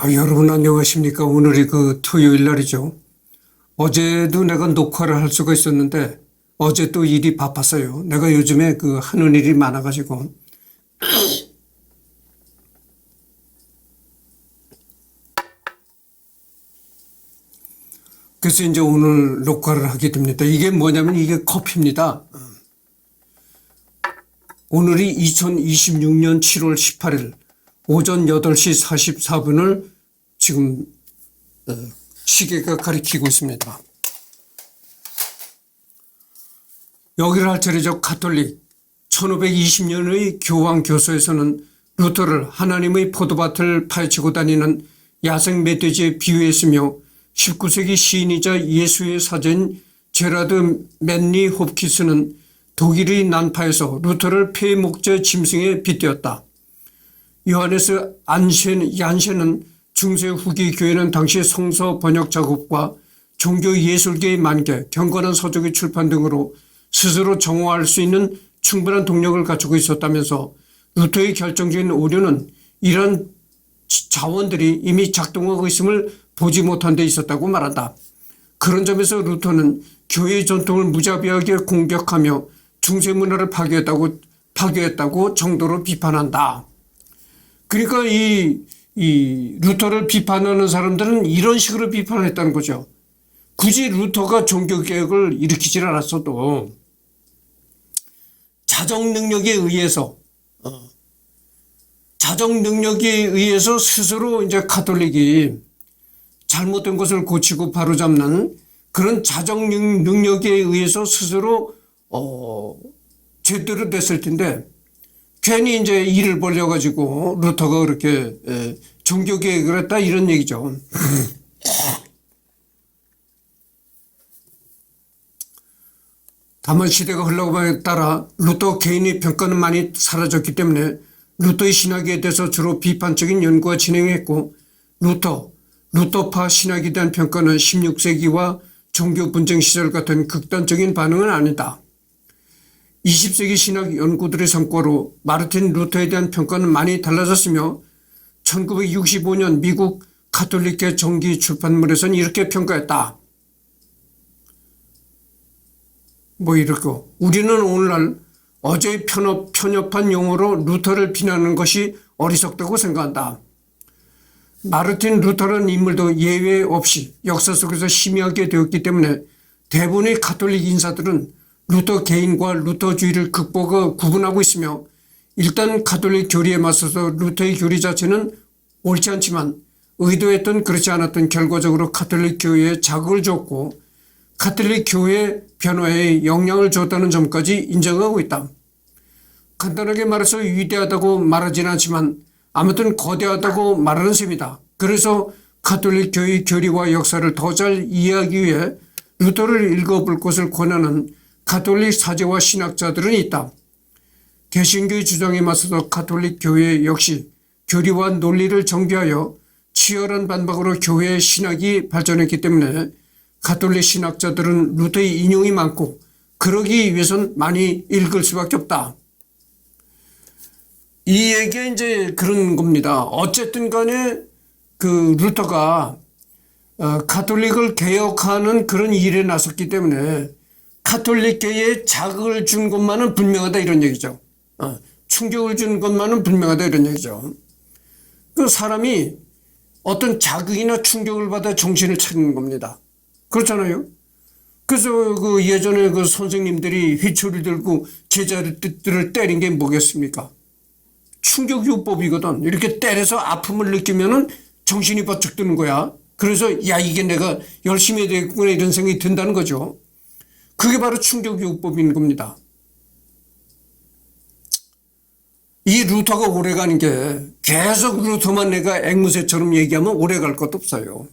여러분 안녕하십니까? 오늘이 그 토요일 날이죠. 어제도 내가 녹화를 할 수가 있었는데 어제 또 일이 바빴어요. 내가 요즘에 그 하는 일이 많아가지고. 그래서 이제 오늘 녹화를 하게 됩니다. 이게 뭐냐면 이게 커피입니다. 오늘이 2026년 7월 18일 오전 8시 44분을 지금 시계가 가리키고 있습니다. 여기를 할 차례죠. 가톨릭 1520년의 교황 교서에서는 루터를 하나님의 포도밭을 파헤치고 다니는 야생 멧돼지에 비유했으며 19세기 시인이자 예수의 사제인 제라드 맨리 홉키스는 독일의 난파에서 루터를 폐목재 짐승에 빗대었다. 요하네스 얀센은 중세 후기 교회는 당시 성서 번역 작업과 종교 예술계의 만개, 경건한 서적의 출판 등으로 스스로 정화할 수 있는 충분한 동력을 갖추고 있었다면서 루터의 결정적인 오류는 이런 자원들이 이미 작동하고 있음을 보지 못한 데 있었다고 말한다. 그런 점에서 루터는 교회의 전통을 무자비하게 공격하며 중세 문화를 파괴했다고 정도로 비판한다. 그러니까 이 루터를 비판하는 사람들은 이런 식으로 비판을 했다는 거죠. 굳이 루터가 종교개혁을 일으키질 않았어도 자정 능력에 의해서 스스로 이제 가톨릭이 잘못된 것을 고치고 바로잡는 그런 자정 능력에 의해서 스스로 제대로 됐을 텐데 괜히 이제 일을 벌려가지고 루터가 그렇게 종교개혁을 했다 이런 얘기죠. 다만 시대가 흘러감에 따라 루터 개인의 평가는 많이 사라졌기 때문에 루터의 신학에 대해서 주로 비판적인 연구가 진행했고 루터파 신학에 대한 평가는 16세기와 종교 분쟁 시절 같은 극단적인 반응은 아니다. 20세기 신학 연구들의 성과로 마르틴 루터에 대한 평가는 많이 달라졌으며 1965년 미국 가톨릭계 정기 출판물에서는 이렇게 평가했다. 이렇고 우리는 오늘날 어제의 편협한 용어로 루터를 비난하는 것이 어리석다고 생각한다. 마르틴 루터라는 인물도 예외 없이 역사 속에서 희미하게 되었기 때문에 대부분의 가톨릭 인사들은 루터 개인과 루터주의를 구분하고 있으며 일단 가톨릭 교리에 맞서서 루터의 교리 자체는 옳지 않지만 의도했던 그렇지 않았던 결과적으로 가톨릭 교회에 자극을 줬고 가톨릭 교회 변화에 영향을 줬다는 점까지 인정하고 있다. 간단하게 말해서 위대하다고 말하지는 않지만 아무튼 거대하다고 말하는 셈이다. 그래서 가톨릭 교회의 교리와 역사를 더 잘 이해하기 위해 루터를 읽어볼 것을 권하는 가톨릭 사제와 신학자들은 있다. 개신교의 주장에 맞서서 가톨릭 교회 역시 교리와 논리를 정비하여 치열한 반박으로 교회의 신학이 발전했기 때문에 가톨릭 신학자들은 루터의 인용이 많고 그러기 위해선 많이 읽을 수밖에 없다. 이 얘기가 이제 그런 겁니다. 어쨌든 간에 그 루터가 가톨릭을 개혁하는 그런 일에 나섰기 때문에 가톨릭계에 자극을 준 것만은 분명하다 이런 얘기죠. 충격을 준 것만은 분명하다 이런 얘기죠. 그 사람이 어떤 자극이나 충격을 받아 정신을 차리는 겁니다. 그렇잖아요. 그래서 그 예전에 그 선생님들이 휘초리 들고 제자들을 때린 게 뭐겠습니까? 충격요법이거든. 이렇게 때려서 아픔을 느끼면은 정신이 바짝 드는 거야. 그래서 이게 내가 열심히 해야 되겠구나 이런 생각이 든다는 거죠. 그게 바로 충격요법인 겁니다. 이 루터가 오래가는 게 계속 루터만 내가 앵무새처럼 얘기하면 오래갈 것도 없어요.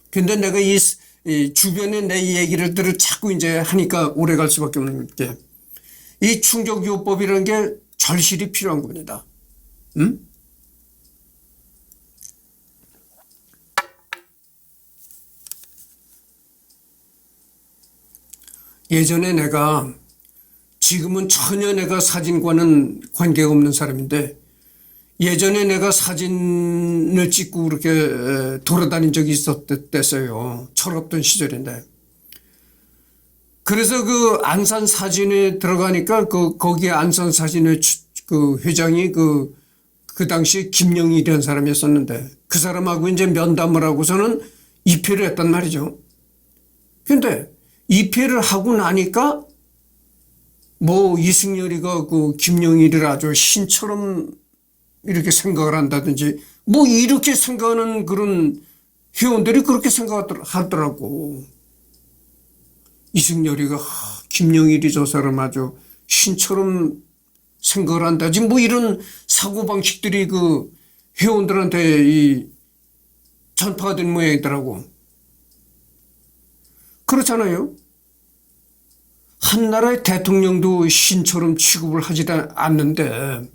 근데 내가 이 주변에 내 얘기를 자꾸 이제 하니까 오래갈 수밖에 없는 게 이 충격요법이라는 게 절실히 필요한 겁니다. 예전에 내가 지금은 전혀 내가 사진과는 관계가 없는 사람인데 예전에 내가 사진을 찍고 그렇게 돌아다닌 적이 있었댔어요. 철없던 시절인데. 그래서 그 안산 사진에 들어가니까 거기에 안산 사진의 그 회장이 그 당시 김영일이라는 사람이었었는데 그 사람하고 이제 면담을 하고서는 입회를 했단 말이죠. 근데 입회를 하고 나니까 뭐 이승열이가 그 김영일을 아주 신처럼 이렇게 생각을 한다든지 뭐 이렇게 생각하는 그런 회원들이 그렇게 생각하더라고. 이승열이가 김영일이 저 사람 아주 신처럼 생각을 한다지 뭐 이런 사고방식들이 그 회원들한테 이 전파가 된 모양이더라고. 그렇잖아요. 한 나라의 대통령도 신처럼 취급을 하지 않는데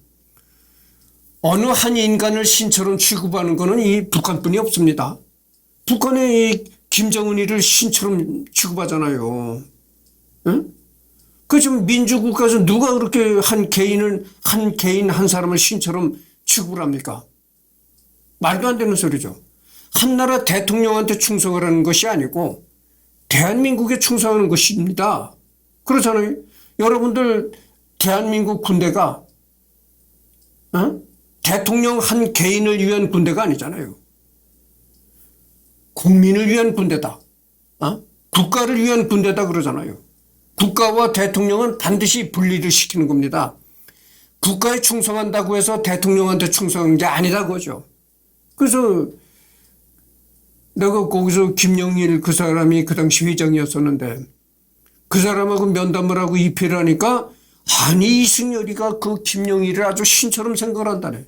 어느 한 인간을 신처럼 취급하는 것은 이 북한뿐이 없습니다. 북한의 이 김정은이를 신처럼 취급하잖아요. 응? 그 지금 민주국가에서 누가 그렇게 한 개인 한 사람을 신처럼 취급을 합니까? 말도 안 되는 소리죠. 한 나라 대통령한테 충성을 하는 것이 아니고 대한민국에 충성하는 것입니다. 그렇잖아요. 여러분들 대한민국 군대가 대통령 한 개인을 위한 군대가 아니잖아요. 국민을 위한 군대다. 국가를 위한 군대다 그러잖아요. 국가와 대통령은 반드시 분리를 시키는 겁니다. 국가에 충성한다고 해서 대통령한테 충성한 게 아니다 그거죠. 그래서 내가 거기서 김영일 그 사람이 그 당시 회장이었었는데 그 사람하고 면담을 하고 입회를 하니까 아니 이승열이가 그 김영일을 아주 신처럼 생각을 한다네.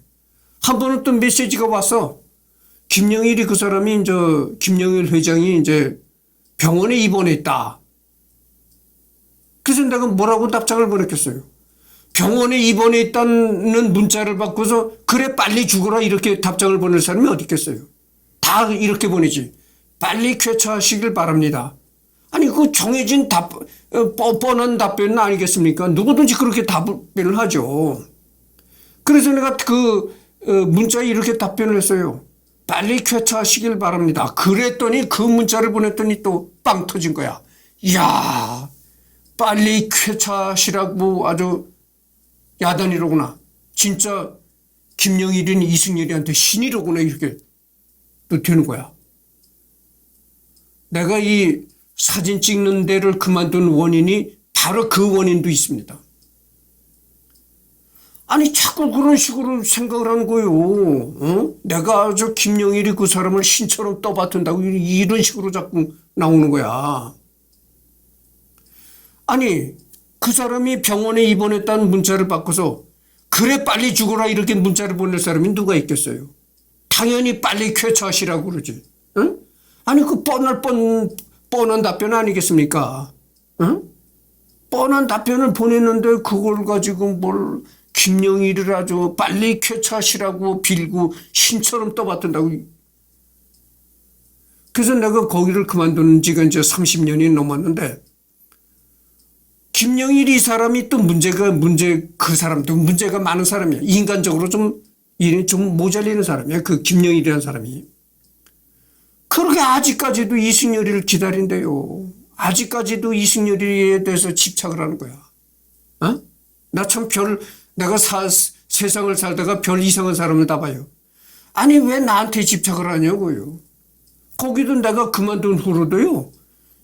한 번은 또 메시지가 왔어. 김영일이 그 사람이 이제 김영일 회장이 이제 병원에 입원했다. 그래서 내가 뭐라고 답장을 보냈겠어요. 병원에 입원해 있다는 문자를 받고서 그래 빨리 죽어라 이렇게 답장을 보낼 사람이 어디 있겠어요. 다 이렇게 보내지. 빨리 쾌차하시길 바랍니다. 아니 그 정해진 뻔한 답변은 아니겠습니까? 누구든지 그렇게 답변을 하죠. 그래서 내가 그 문자에 이렇게 답변을 했어요. 빨리 쾌차하시길 바랍니다. 그랬더니 그 문자를 보냈더니 또 빵 터진 거야. 이야 빨리 쾌차하시라고 아주 야단이로구나. 진짜 김영일은 이승열이한테 신이로구나 이렇게 또 되는 거야. 내가 이 사진 찍는 데를 그만둔 원인이 바로 그 원인도 있습니다. 아니 자꾸 그런 식으로 생각을 하는 거예요. 내가 저 김영일이 그 사람을 신처럼 떠받든다고 이런 식으로 자꾸 나오는 거야. 아니 그 사람이 병원에 입원했다는 문자를 받고서 그래 빨리 죽어라 이렇게 문자를 보낼 사람이 누가 있겠어요. 당연히 빨리 쾌차하시라고 그러지. 응? 아니 그 뻔한 답변 아니겠습니까? 응? 뻔한 답변을 보냈는데 그걸 가지고 뭘 김영일을 아주 빨리 쾌차하시라고 빌고 신처럼 떠받든다고. 그래서 내가 거기를 그만둔 지가 이제 30년이 넘었는데 김영일 이 사람이 또 그 사람도 문제가 많은 사람이야. 인간적으로 좀 모자리는 사람이야. 그 김영일이라는 사람이. 그렇게 아직까지도 이승열이를 기다린대요. 아직까지도 이승열이에 대해서 집착을 하는 거야. 나 참 내가 세상을 살다가 별 이상한 사람을 다 봐요. 아니 왜 나한테 집착을 하냐고요. 거기도 내가 그만둔 후로도요.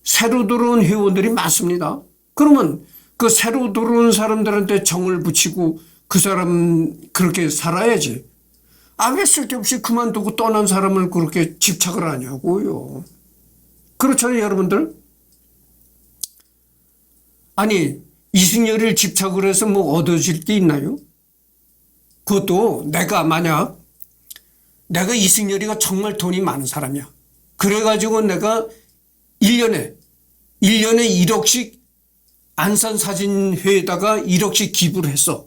새로 들어온 회원들이 많습니다. 그러면 그 새로 들어온 사람들한테 정을 붙이고 그 사람 그렇게 살아야지. 왜 쓸데없이 그만두고 떠난 사람을 그렇게 집착을 하냐고요. 그렇잖아요 여러분들. 아니 이승열을 집착을 해서 뭐 얻어질 게 있나요? 그것도 내가 이승열이가 정말 돈이 많은 사람이야. 그래가지고 내가 1년에 1억씩 안산사진회에다가 1억씩 기부를 했어.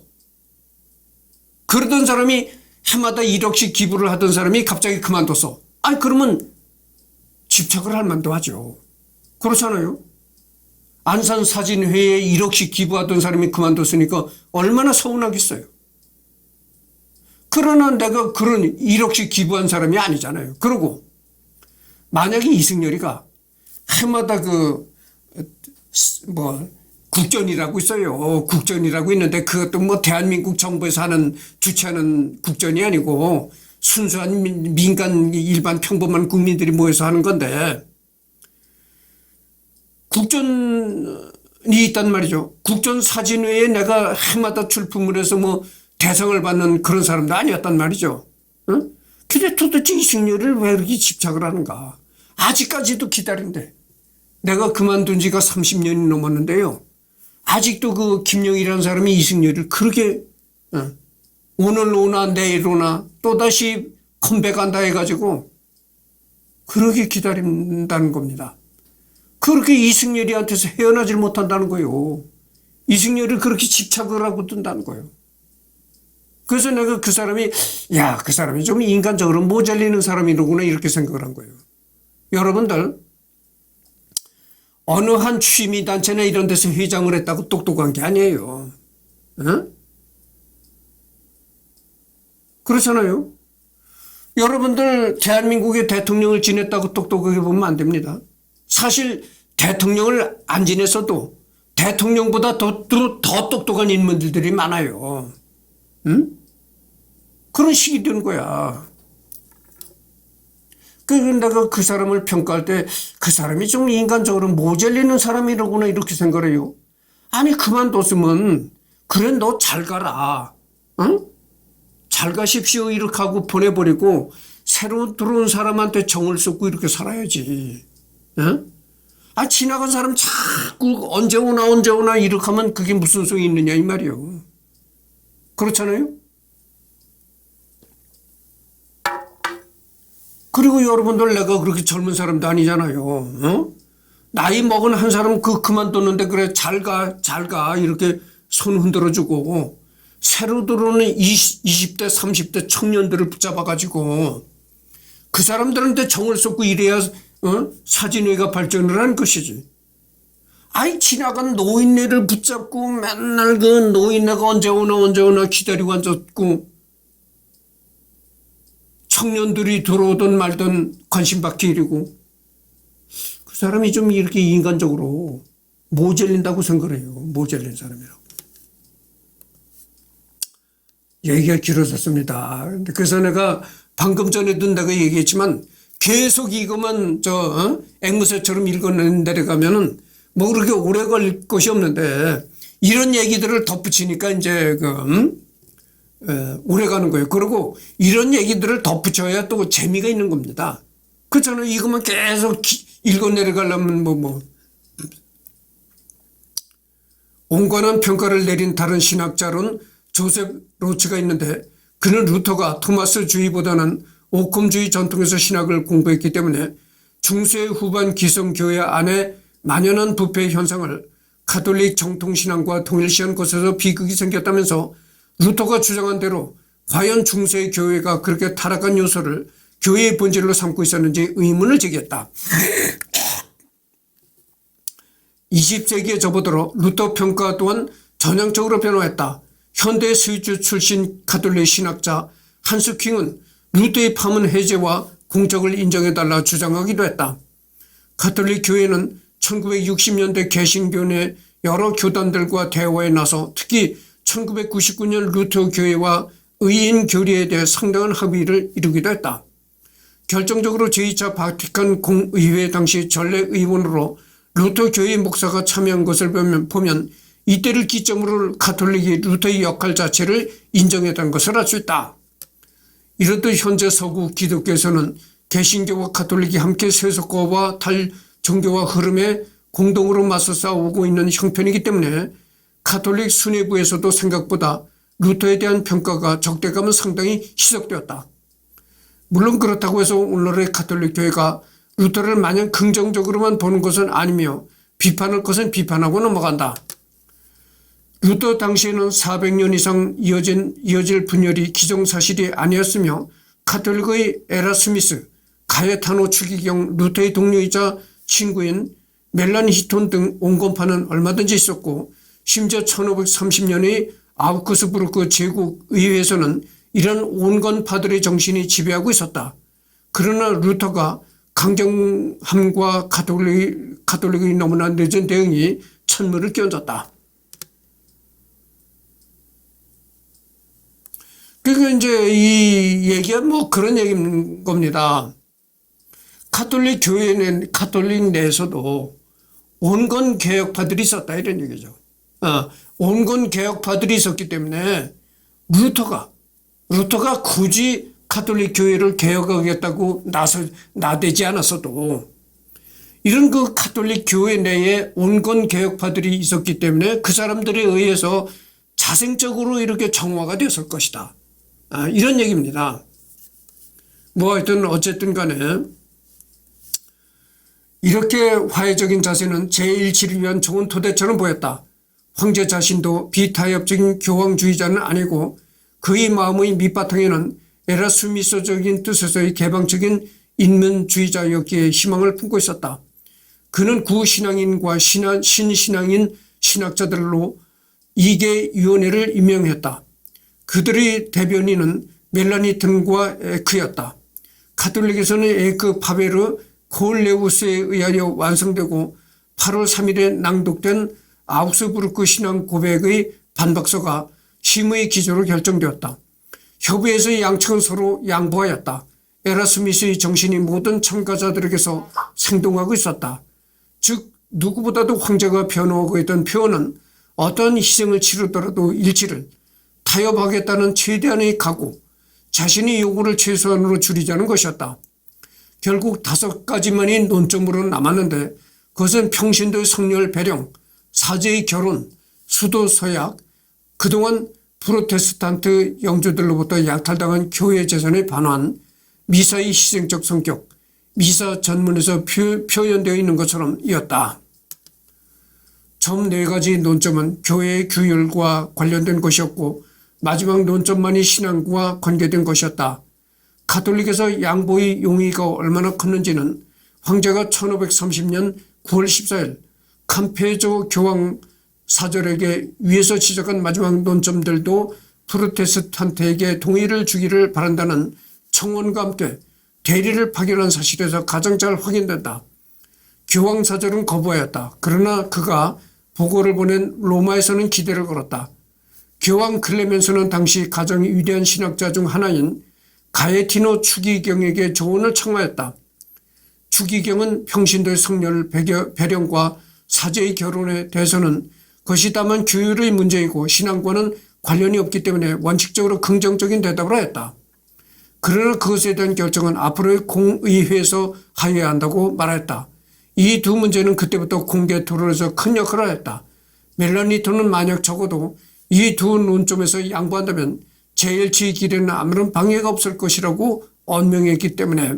그러던 사람이 해마다 1억씩 기부를 하던 사람이 갑자기 그만뒀어. 그러면 집착을 할 만도 하죠. 그렇잖아요. 안산사진회에 1억씩 기부하던 사람이 그만뒀으니까 얼마나 서운하겠어요. 그러나 내가 그런 1억씩 기부한 사람이 아니잖아요. 그리고 만약에 이승열이가 해마다 국전이라고 있어요. 국전이라고 있는데 그것도 뭐 대한민국 정부에서 주최하는 국전이 아니고 순수한 민간 일반 평범한 국민들이 모여서 하는 건데 국전이 있단 말이죠. 국전 사진회에 내가 해마다 출품을 해서 뭐 대상을 받는 그런 사람도 아니었단 말이죠. 응? 근데 도대체 이승열을 왜 이렇게 집착을 하는가. 아직까지도 기다린대. 내가 그만둔 지가 30년이 넘었는데요. 아직도 그 김영희라는 사람이 이승열을 그렇게 오늘 오나 내일 오나 또다시 컴백한다 해가지고 그렇게 기다린다는 겁니다. 그렇게 이승열이한테서 헤어나질 못한다는 거예요. 이승열을 그렇게 집착을 하고 든다는 거예요. 그래서 내가 그 사람이 좀 인간적으로 모자리는 사람이로구나 이렇게 생각을 한 거예요. 여러분들 어느 한 취미단체나 이런 데서 회장을 했다고 똑똑한 게 아니에요. 응? 그렇잖아요. 여러분들 대한민국의 대통령을 지냈다고 똑똑하게 보면 안 됩니다. 사실 대통령을 안 지냈어도 대통령보다 더 똑똑한 인물들이 많아요. 응? 그런 식이 되는 거야. 내가 그 사람을 평가할 때 그 사람이 좀 인간적으로 모자리는 사람이라구나 이렇게 생각을 해요. 아니 그만뒀으면 그래 너 잘 가라. 응? 잘 가십시오 이렇게 하고 보내버리고 새로 들어온 사람한테 정을 쏟고 이렇게 살아야지. 응? 지나간 사람 자꾸 언제 오나 이렇게 하면 그게 무슨 소용이 있느냐 이 말이에요. 그렇잖아요? 그리고 여러분들 내가 그렇게 젊은 사람도 아니잖아요. 어? 나이 먹은 한 사람 그만뒀는데 그래 잘 가 이렇게 손 흔들어주고 새로 들어오는 20대 30대 청년들을 붙잡아가지고 그 사람들한테 정을 쏟고 이래야 사진회가 발전을 하는 것이지. 지나간 노인네를 붙잡고 맨날 그 노인네가 언제 오나 기다리고 앉았고 청년들이 들어오든 말든 관심 받기 이르고 그 사람이 좀 이렇게 인간적으로 모자린다고 생각을 해요. 모자린 사람이라고. 얘기가 길어졌습니다. 그래서 내가 방금 전에도 내가 얘기했지만 계속 이것만 앵무새처럼 읽어내는 데 가면은 뭐 그렇게 오래 걸릴 것이 없는데 이런 얘기들을 덧붙이니까 이제 오래 가는 거예요. 그리고 이런 얘기들을 덧붙여야 또 재미가 있는 겁니다. 그렇잖아요. 이것만 계속 읽어내려가려면 온건한 평가를 내린 다른 신학자론 조셉 로츠가 있는데 그는 루터가 토마스주의보다는 오컴주의 전통에서 신학을 공부했기 때문에 중세 후반 기성교회 안에 만연한 부패 현상을 가톨릭 정통신앙과 동일시한 것에서 비극이 생겼다면서 루터가 주장한 대로 과연 중세 교회가 그렇게 타락한 요소를 교회의 본질로 삼고 있었는지 의문을 제기했다. 20세기에 접어들어 루터 평가 또한 전향적으로 변화했다. 현대 스위스 출신 가톨릭 신학자 한스 킹은 루터의 파문 해제와 공적을 인정해달라 주장하기도 했다. 가톨릭 교회는 1960년대 개신교 내 여러 교단들과 대화에 나서 특히 1999년 루터 교회와 의인 교리에 대해 상당한 합의를 이루기도 했다. 결정적으로 제2차 바티칸 공의회 당시 전례 의원으로 루터 교회 목사가 참여한 것을 보면 이때를 기점으로 가톨릭이 루터의 역할 자체를 인정했다는 것을 알 수 있다. 이렇듯 현재 서구 기독교에서는 개신교와 가톨릭이 함께 세속화와 탈종교화 흐름에 공동으로 맞서 싸우고 있는 형편이기 때문에 가톨릭 수뇌부에서도 생각보다 루터에 대한 평가가 적대감은 상당히 희석되었다. 물론 그렇다고 해서 오늘의 가톨릭 교회가 루터를 마냥 긍정적으로만 보는 것은 아니며 비판할 것은 비판하고 넘어간다. 루터 당시에는 400년 이상 이어질 분열이 기정사실이 아니었으며 가톨릭의 에라스미스, 가에타노 추기경, 루터의 동료이자 친구인 멜란 히톤 등 온건파는 얼마든지 있었고 심지어 1530년의 아우크스부르크 제국의회에서는 이런 온건파들의 정신이 지배하고 있었다. 그러나 루터가 강경함과 가톨릭의 너무나 늦은 대응이 천물을 끼얹었다. 그러니까 이제 이 얘기가 뭐 그런 얘기인 겁니다. 가톨릭 교회는 가톨릭 내에서도 온건 개혁파들이 있었다 이런 얘기죠. 온건 개혁파들이 있었기 때문에 루터가 굳이 가톨릭 교회를 개혁하겠다고 나대지 않았어도 이런 그 가톨릭 교회 내에 온건 개혁파들이 있었기 때문에 그 사람들에 의해서 자생적으로 이렇게 정화가 되었을 것이다. 이런 얘기입니다. 뭐 하여튼 어쨌든 간에 이렇게 화해적인 자세는 제1치를 위한 좋은 토대처럼 보였다. 황제 자신도 비타협적인 교황주의자는 아니고 그의 마음의 밑바탕에는 에라스미소적인 뜻에서의 개방적인 인문주의자였기에 희망을 품고 있었다. 그는 구신앙인과 신신앙인 신학자들로 이계위원회를 임명했다. 그들의 대변인은 멜라니튼과 에크였다. 가톨릭에서는 에크 파베르 콜레우스에 의하여 완성되고 8월 3일에 낭독된 아우스부르크 신앙 고백의 반박서가 심의 기조로 결정되었다. 협의에서 양측은 서로 양보하였다. 에라스미스의 정신이 모든 참가자들에게서 생동하고 있었다. 즉 누구보다도 황제가 변호하고 있던 표현은 어떤 희생을 치르더라도 일치를 타협하겠다는 최대한의 각오, 자신의 요구를 최소한으로 줄이자는 것이었다. 결국 5가지만이 논점으로 남았는데 그것은 평신도의 성렬 배령, 사제의 결혼, 수도 서약, 그동안 프로테스탄트 영주들로부터 약탈당한 교회 재산의 반환, 미사의 희생적 성격, 미사 전문에서 표현되어 있는 것처럼 이었다. 전 4가지 논점은 교회의 규율과 관련된 것이었고 마지막 논점만이 신앙과 관계된 것이었다. 가톨릭에서 양보의 용의가 얼마나 컸는지는 황제가 1530년 9월 14일 캄페조 교황 사절에게 위에서 지적한 마지막 논점들도 프로테스탄트에게 동의를 주기를 바란다는 청원과 함께 대리를 파견한 사실에서 가장 잘 확인된다. 교황 사절은 거부하였다. 그러나 그가 보고를 보낸 로마에서는 기대를 걸었다. 교황 클레멘스는 당시 가장 위대한 신학자 중 하나인 가에티노 추기경에게 조언을 청하였다. 추기경은 평신도의 성렬 배령과 사제의 결혼에 대해서는 그것이 다만 규율의 문제이고 신앙과는 관련이 없기 때문에 원칙적으로 긍정적인 대답을 하였다. 그러나 그것에 대한 결정은 앞으로의 공의회에서 하여야 한다고 말했다. 이 두 문제는 그때부터 공개 토론에서 큰 역할을 하였다. 멜라니톤은 만약 적어도 이 두 논점에서 양보한다면 제1치 길에는 아무런 방해가 없을 것이라고 언명했기 때문에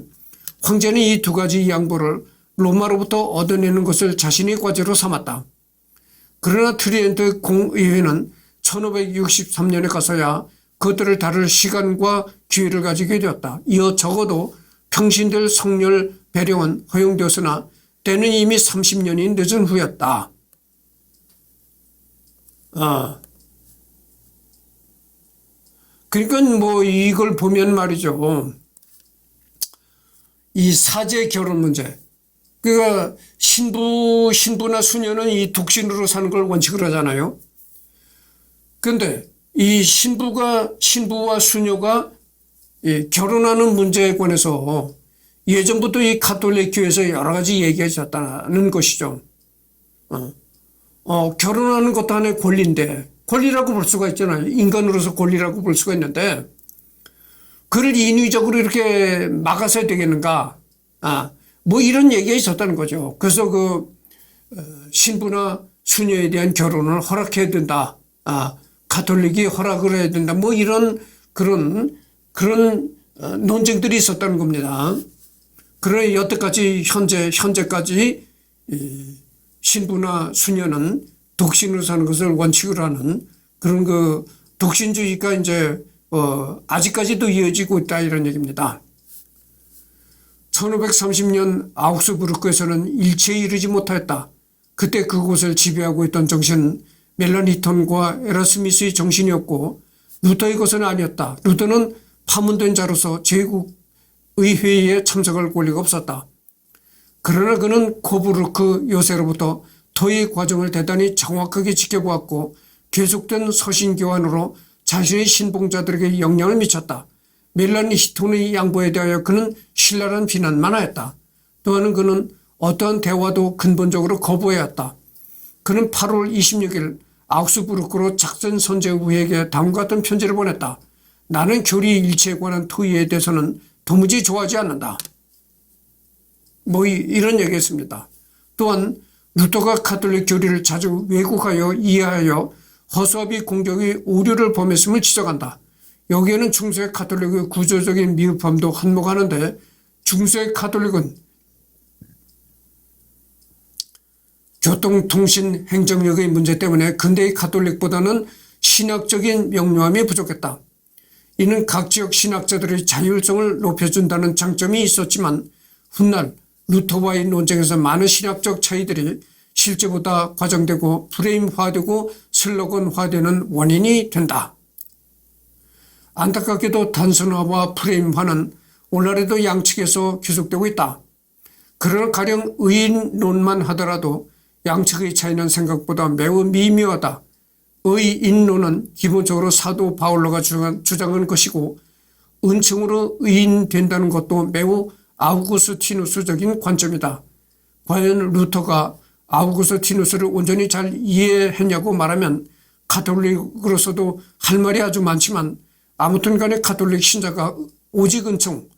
황제는 이 2가지 양보를 로마로부터 얻어내는 것을 자신의 과제로 삼았다. 그러나 트리엔트 공의회는 1563년에 가서야 그것들을 다룰 시간과 기회를 가지게 되었다. 이어 적어도 평신들 성렬 배령은 허용되었으나 때는 이미 30년이 늦은 후였다. 그러니까 뭐 이걸 보면 말이죠. 이 사제 결혼 문제. 그러니까 신부나 수녀는 이 독신으로 사는 걸 원칙으로 하잖아요. 그런데 이 신부와 수녀가 결혼하는 문제에 관해서 예전부터 이 가톨릭 교회에서 여러 가지 얘기하셨다는 것이죠. 결혼하는 것도 하나의 권리인데, 권리라고 볼 수가 있잖아요. 인간으로서 권리라고 볼 수가 있는데, 그를 인위적으로 이렇게 막아서야 되겠는가? 뭐 이런 얘기가 있었다는 거죠. 그래서 신부나 수녀에 대한 결혼을 허락해야 된다. 가톨릭이 허락을 해야 된다. 뭐 이런 그런 논쟁들이 있었다는 겁니다. 그러나 여태까지 현재까지 신부나 수녀는 독신으로 사는 것을 원칙으로 하는 그런 독신주의가 이제 아직까지도 이어지고 있다 이런 얘기입니다. 1530년 아우스부르크에서는 일치에 이르지 못하였다. 그때 그곳을 지배하고 있던 정신은 멜라니톤과 에라스미스의 정신이었고 루터의 것은 아니었다. 루터는 파문된 자로서 제국의회에 참석할 권리가 없었다. 그러나 그는 코부르크 요새로부터 토의 과정을 대단히 정확하게 지켜보았고 계속된 서신교환으로 자신의 신봉자들에게 영향을 미쳤다. 멜라니 히톤의 양보에 대하여 그는 신랄한 비난만 하였다. 또한 그는 어떠한 대화도 근본적으로 거부해왔다. 그는 8월 26일 아우스부르크로 작전 선제부에게 다음과 같은 편지를 보냈다. 나는 교리 일체에 관한 토의에 대해서는 도무지 좋아하지 않는다. 이런 얘기했습니다. 또한 루터가 가톨릭 교리를 자주 왜곡하여 이해하여 허수아비 공격의 오류를 범했음을 지적한다. 여기에는 중세 가톨릭의 구조적인 미흡함도 한몫하는데 중세 가톨릭은 교통통신 행정력의 문제 때문에 근대의 가톨릭보다는 신학적인 명료함이 부족했다. 이는 각 지역 신학자들의 자율성을 높여준다는 장점이 있었지만 훗날 루터와의 논쟁에서 많은 신학적 차이들이 실제보다 과장되고 프레임화되고 슬로건화되는 원인이 된다. 안타깝게도 단순화와 프레임화는 오늘날에도 양측에서 계속되고 있다. 그러나 가령 의인론만 하더라도 양측의 차이는 생각보다 매우 미묘하다. 의인론은 기본적으로 사도 바울로가 주장한 것이고 은총으로 의인 된다는 것도 매우 아우구스티누스적인 관점이다. 과연 루터가 아우구스티누스를 온전히 잘 이해했냐고 말하면 가톨릭으로서도 할 말이 아주 많지만 아무튼 간에 가톨릭 신자가 오직 은총,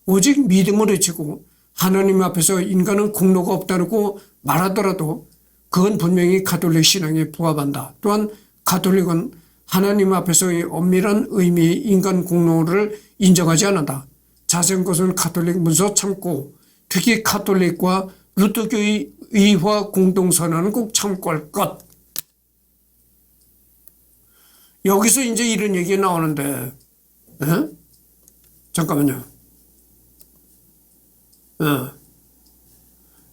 오직 믿음을 외치고 하나님 앞에서 인간은 공로가 없다고 말하더라도 그건 분명히 가톨릭 신앙에 부합한다. 또한 가톨릭은 하나님 앞에서의 엄밀한 의미의 인간 공로를 인정하지 않는다. 자세한 것은 가톨릭 문서 참고 특히 가톨릭과 루터교의 의화 공동선언은 꼭 참고할 것. 여기서 이제 이런 얘기가 나오는데, 잠깐만요.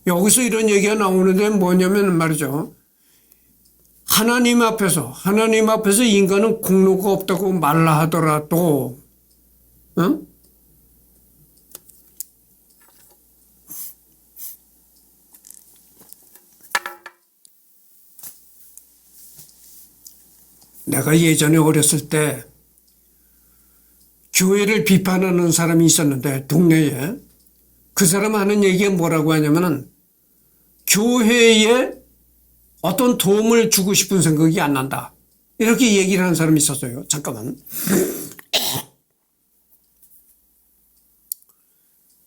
여기서 이런 얘기가 나오는데 뭐냐면 말이죠. 하나님 앞에서 인간은 공로가 없다고 말라 하더라도, 내가 예전에 어렸을 때 교회를 비판하는 사람이 있었는데 동네에 그 사람 하는 얘기가 뭐라고 하냐면은 교회에 어떤 도움을 주고 싶은 생각이 안 난다. 이렇게 얘기를 하는 사람이 있었어요. 잠깐만.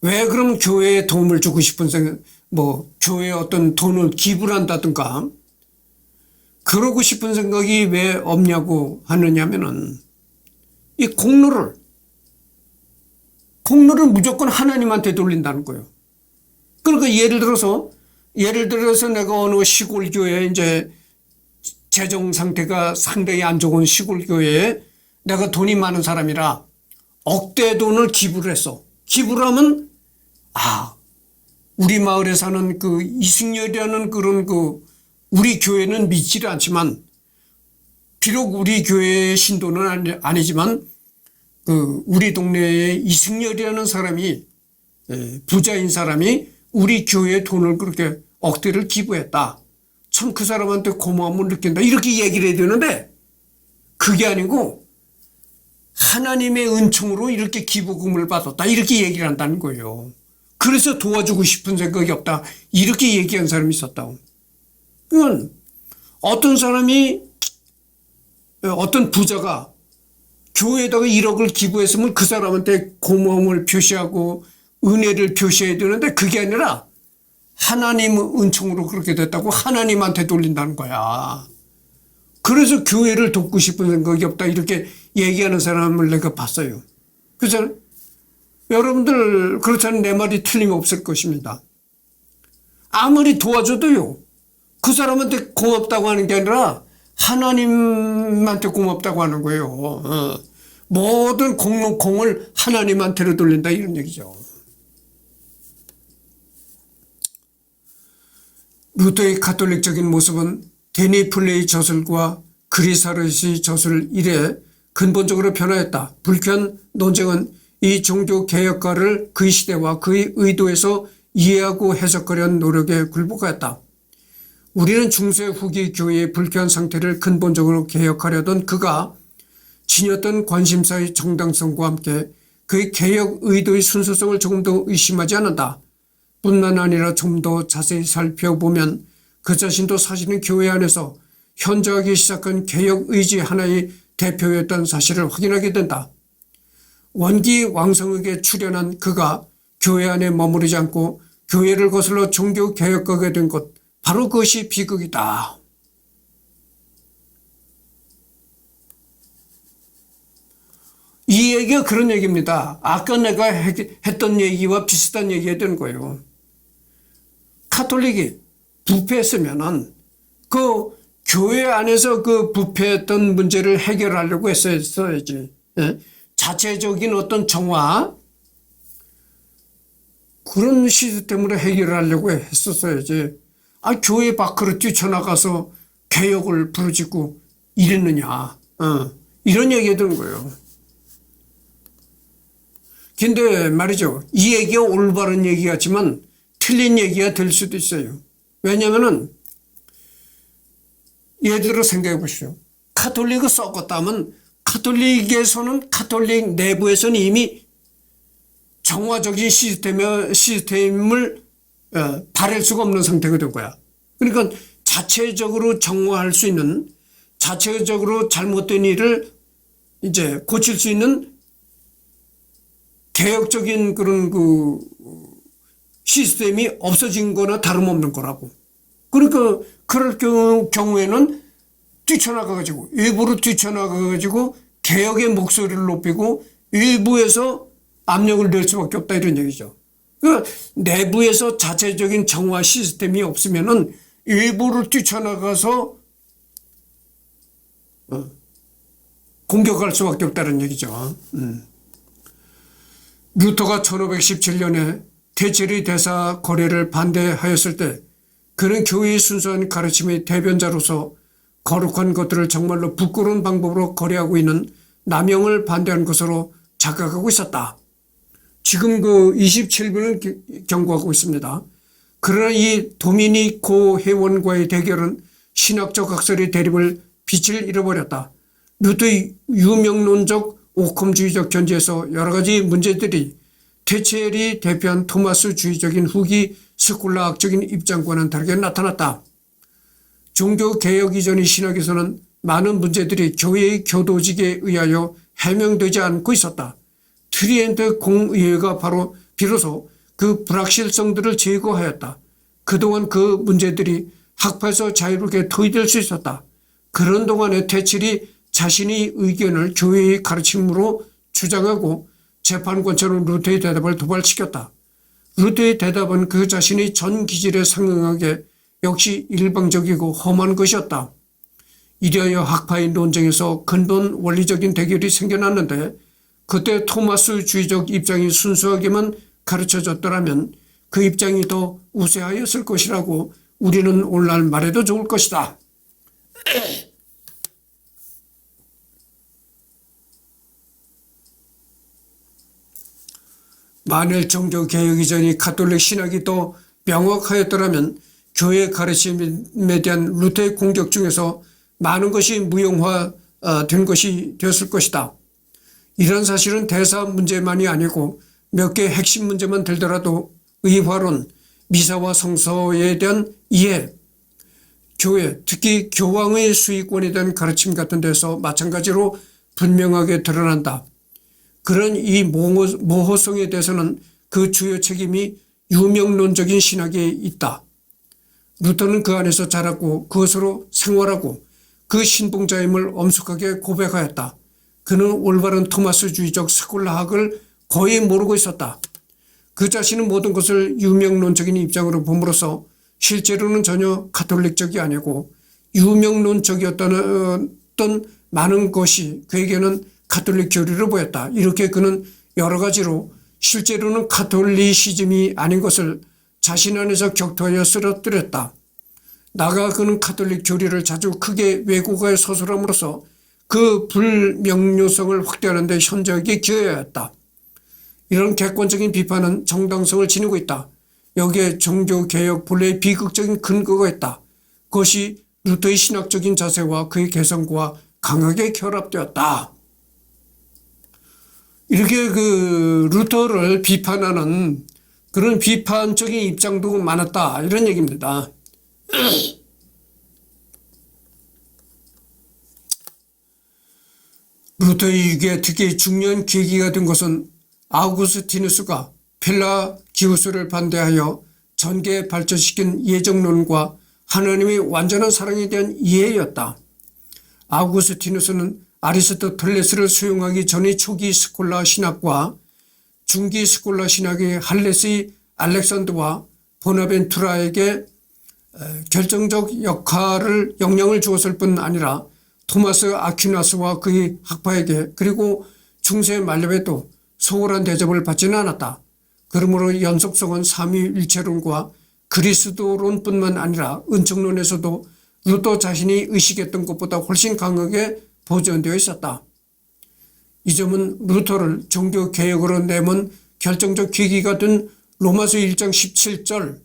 왜 그럼 교회에 도움을 주고 싶은 생각, 교회에 어떤 돈을 기부를 한다든가 그러고 싶은 생각이 왜 없냐고 하느냐면은 이 공로를 무조건 하나님한테 돌린다는 거예요. 그러니까 예를 들어서 내가 어느 시골 교회에 이제 재정 상태가 상당히 안 좋은 시골 교회에 내가 돈이 많은 사람이라 억대 돈을 기부를 했어. 기부를 하면 우리 마을에 사는 그 이승열이라는 그런 우리 교회는 믿지를 않지만 비록 우리 교회의 신도는 아니지만 우리 동네에 이승열이라는 사람이 부자인 사람이 우리 교회에 돈을 그렇게 억대를 기부했다. 참 그 사람한테 고마움을 느낀다. 이렇게 얘기를 해야 되는데 그게 아니고 하나님의 은총으로 이렇게 기부금을 받았다. 이렇게 얘기를 한다는 거예요. 그래서 도와주고 싶은 생각이 없다. 이렇게 얘기한 사람이 있었다. 그건 어떤 부자가 교회에다가 1억을 기부했으면 그 사람한테 고마움을 표시하고 은혜를 표시해야 되는데 그게 아니라 하나님 은총으로 그렇게 됐다고 하나님한테 돌린다는 거야. 그래서 교회를 돕고 싶은 생각이 없다 이렇게 얘기하는 사람을 내가 봤어요. 그래서 여러분들 그렇다면 내 말이 틀림없을 것입니다. 아무리 도와줘도요. 그 사람한테 고맙다고 하는 게 아니라 하나님한테 고맙다고 하는 거예요. 모든 공을 하나님한테로 돌린다 이런 얘기죠. 루터의 가톨릭적인 모습은 데니 플레이 저술과 그리사르시 저술 이래 근본적으로 변화했다. 불쾌한 논쟁은 이 종교개혁가를 그의 시대와 그의 의도에서 이해하고 해석하려는 노력에 굴복하였다. 우리는 중세 후기 교회의 불쾌한 상태를 근본적으로 개혁하려던 그가 지녔던 관심사의 정당성과 함께 그의 개혁 의도의 순수성을 조금 더 의심하지 않는다. 뿐만 아니라 좀 더 자세히 살펴보면 그 자신도 사실은 교회 안에서 현저하게 시작한 개혁 의지 하나의 대표였다는 사실을 확인하게 된다. 원기 왕성하게 출현한 그가 교회 안에 머무르지 않고 교회를 거슬러 종교 개혁가게 된 것, 바로 그것이 비극이다. 이 얘기가 그런 얘기입니다. 아까 내가 했던 얘기와 비슷한 얘기가 되는 거예요. 카톨릭이 부패했으면은 그 교회 안에서 그 부패했던 문제를 해결하려고 했어야지. 예? 자체적인 어떤 정화, 그런 시스템으로 해결하려고 했었어야지. 교회 밖으로 뛰쳐나가서 개혁을 부르짖고 이랬느냐. 이런 얘기가 드는 거예요. 근데 말이죠. 이 얘기가 올바른 얘기 같지만 틀린 얘기가 될 수도 있어요. 왜냐면은 예를 들어 생각해 보시오. 카톨릭을 썩었다면 카톨릭 내부에서는 이미 정화적인 시스템을 바랄 수가 없는 상태가 된 거야. 그러니까 자체적으로 정화할 수 있는, 자체적으로 잘못된 일을 이제 고칠 수 있는 개혁적인 그런 그 시스템이 없어진 거나 다름없는 거라고. 그러니까 그럴 경우에는 뛰쳐나가가지고, 일부러 뛰쳐나가가지고 개혁의 목소리를 높이고 일부에서 압력을 낼 수밖에 없다, 이런 얘기죠. 그 내부에서 자체적인 정화 시스템이 없으면은 일부러 뛰쳐나가서 공격할 수밖에 없다는 얘기죠. 루터가 1517년에 대체리 대사 거래를 반대하였을 때 그는 교회의 순수한 가르침의 대변자로서 거룩한 것들을 정말로 부끄러운 방법으로 거래하고 있는 남용을 반대하는 것으로 자각하고 있었다. 지금 그 27분을 경고하고 있습니다. 그러나 이 도미니코 회원과의 대결은 신학적 학설의 대립을 빛을 잃어버렸다. 루터의 유명론적 오컴주의적 견지에서 여러 가지 문제들이 테첼이 대표한 토마스주의적인 후기 스콜라학적인 입장과는 다르게 나타났다. 종교개혁 이전의 신학에서는 많은 문제들이 교회의 교도직에 의하여 해명되지 않고 있었다. 트리엔트 공의회가 바로 비로소 그 불확실성들을 제거하였다. 그동안 그 문제들이 학파에서 자유롭게 토의될 수 있었다. 그런 동안에 테첼이 자신의 의견을 교회의 가르침으로 주장하고 재판관처럼 루터의 대답을 도발시켰다. 루터의 대답은 그 자신의 전 기질에 상응하게 역시 일방적이고 험한 것이었다. 이리하여 학파의 논쟁에서 근본 원리적인 대결이 생겨났는데 그때 토마스주의적 입장이 순수하게만 가르쳐졌더라면 그 입장이 더 우세하였을 것이라고 우리는 오늘날 말해도 좋을 것이다. 만일 종교개혁 이전이 가톨릭 신학이 더 명확하였더라면 교회 가르침에 대한 루터의 공격 중에서 많은 것이 무용화된 것이 되었을 것이다. 이런 사실은 대사 문제만이 아니고 몇 개의 핵심 문제만 들더라도 의화론, 미사와 성서에 대한 이해, 교회, 특히 교황의 수익권에 대한 가르침 같은 데서 마찬가지로 분명하게 드러난다. 그런 이 모호성에 대해서는 그 주요 책임이 유명론적인 신학에 있다. 루터는 그 안에서 자랐고 그것으로 생활하고 그 신봉자임을 엄숙하게 고백하였다. 그는 올바른 토마스주의적 스콜라학을 거의 모르고 있었다. 그 자신은 모든 것을 유명론적인 입장으로 봄으로써 실제로는 전혀 가톨릭적이 아니고 유명론적이었던 많은 것이 그에게는 가톨릭 교리를 보였다. 이렇게 그는 여러 가지로 실제로는 가톨리시즘이 아닌 것을 자신 안에서 격투하여 쓰러뜨렸다. 나아가 그는 가톨릭 교리를 자주 크게 왜곡하여 서술함으로써 그 불명료성을 확대하는 데 현저하게 기여하였다. 이런 객관적인 비판은 정당성을 지니고 있다. 여기에 종교개혁 본래의 비극적인 근거가 있다. 그것이 루터의 신학적인 자세와 그의 개성과 강하게 결합되었다. 이렇게 그 루터를 비판하는 그런 비판적인 입장도 많았다. 이런 얘기입니다. 루터의 위기에 특히 중요한 계기가 된 것은 아우구스티누스가 펠라기우스를 반대하여 전개에 발전시킨 예정론과 하나님의 완전한 사랑에 대한 이해였다. 아우구스티누스는 아리스토텔레스를 수용하기 전의 초기 스콜라 신학과 중기 스콜라 신학의 할레스의 알렉산드와 보나벤투라에게 결정적 영향을 주었을 뿐 아니라 토마스 아퀴나스와 그의 학파에게 그리고 중세 말렙에도 소홀한 대접을 받지는 않았다. 그러므로 연속성은 삼위일체론과 그리스도론뿐만 아니라 은총론에서도 루터 자신이 의식했던 것보다 훨씬 강하게 보존되어 있었다. 이 점은 루터를 종교개혁으로 내몬 결정적 계기가 된 로마서 1장 17절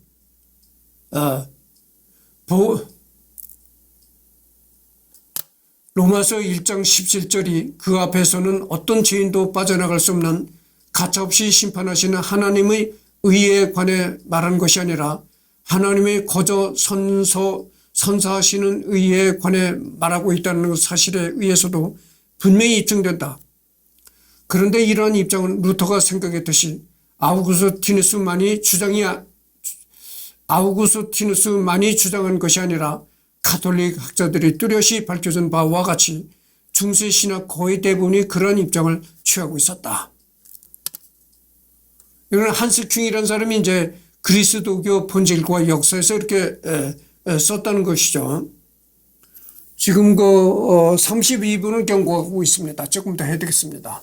로마서 1장 17절이 그 앞에서는 어떤 죄인도 빠져나갈 수 없는 가차없이 심판하시는 하나님의 의에 관해 말한 것이 아니라 하나님의 거저 선사하시는 의에 관해 말하고 있다는 사실에 의해서도 분명히 입증된다. 그런데 이러한 입장은 루터가 생각했듯이 아우구스티누스만이 주장한 것이 아니라 가톨릭 학자들이 뚜렷이 밝혀준 바와 같이 중세 신학 거의 대부분이 그러한 입장을 취하고 있었다. 이건 한스 큉이라는 사람이 이제 그리스도교 본질과 역사에서 이렇게 썼다는 것이죠. 지금 32분을 경고하고 있습니다. 조금 더 해야 되겠습니다.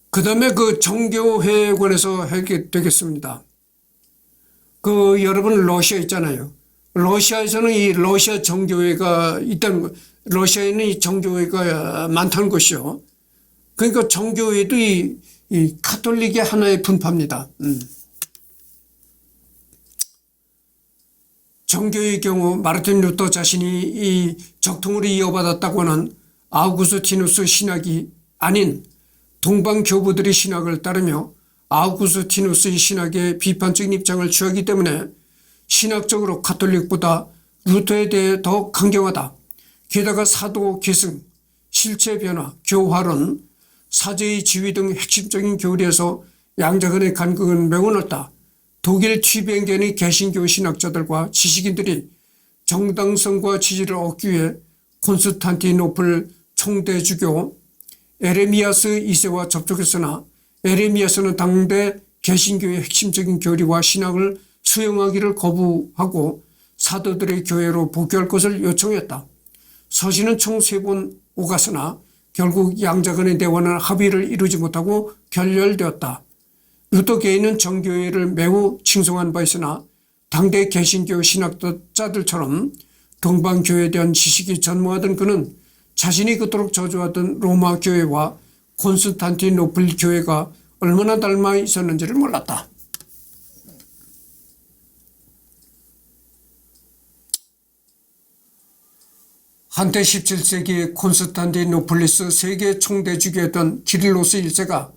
그 다음에 그 정교회에 관해서 하게 되겠습니다. 여러분 러시아 있잖아요. 러시아에서는 이 러시아 정교회가 있다는 거, 러시아에는 이 정교회가 많다는 것이요. 그러니까 정교회도 이 카톨릭의 하나의 분파입니다. 정교회의 경우 마르틴 루터 자신이 이 적통으로 이어받았다고 하는 아우구스티누스 신학이 아닌 동방교부들의 신학을 따르며 아우구스티누스의 신학에 비판적인 입장을 취하기 때문에 신학적으로 가톨릭보다 루터에 대해 더 강경하다. 게다가 사도 계승, 실체 변화, 교화론, 사제의 지위 등 핵심적인 교리에서 양자간의 간극은 매우 넓다. 독일 튜빙겐의 개신교 신학자들과 지식인들이 정당성과 지지를 얻기 위해 콘스탄티노플 총대주교 에레미야스 2세와 접촉했으나 에레미야스는 당대 개신교의 핵심적인 교리와 신학을 수용하기를 거부하고 사도들의 교회로 복귀할 것을 요청했다. 서신은 총 3번 오갔으나 결국 양자간의 대화는 합의를 이루지 못하고 결렬되었다. 루터계인은 정교회를 매우 칭송한 바 있으나 당대 개신교 신학자들처럼 동방교회에 대한 지식이 전무하던 그는 자신이 그토록 저주하던 로마 교회와 콘스탄티노플 교회가 얼마나 닮아 있었는지를 몰랐다. 한때 17세기 콘스탄티노플리스 세계 총대주교였던 기릴로스 1세가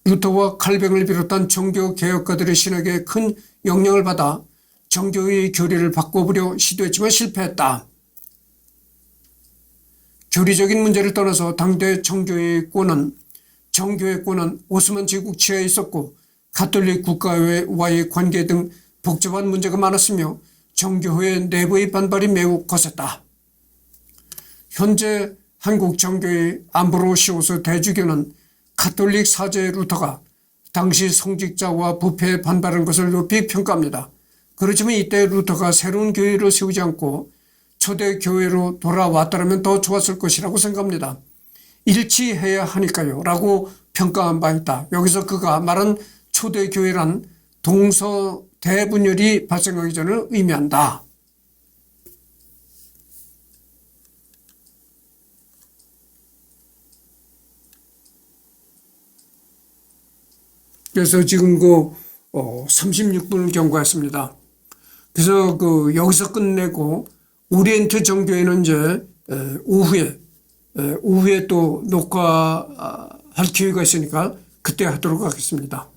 루터와 칼뱅을 비롯한 종교 개혁가들의 신학에 큰 영향을 받아 정교회의 교리를 바꿔보려 시도했지만 실패했다. 교리적인 문제를 떠나서 당대 정교회권은 오스만 제국 치하에 있었고 가톨릭 국가와의 관계 등 복잡한 문제가 많았으며 정교회 내부의 반발이 매우 거셌다. 현재 한국 정교회 암브로시오스 대주교는 가톨릭 사제 루터가 당시 성직자와 부패에 반발한 것을 높이 평가합니다. 그렇지만 이때 루터가 새로운 교회를 세우지 않고 초대 교회로 돌아왔다면 더 좋았을 것이라고 생각합니다. 일치해야 하니까요 라고 평가한 바 있다. 여기서 그가 말한 초대 교회란 동서대분열이 발생하기 전을 의미한다. 그래서 지금 36분을 경과했습니다. 그래서 여기서 끝내고 오리엔트 정교회는 이제 오후에 또 녹화할 기회가 있으니까 그때 하도록 하겠습니다.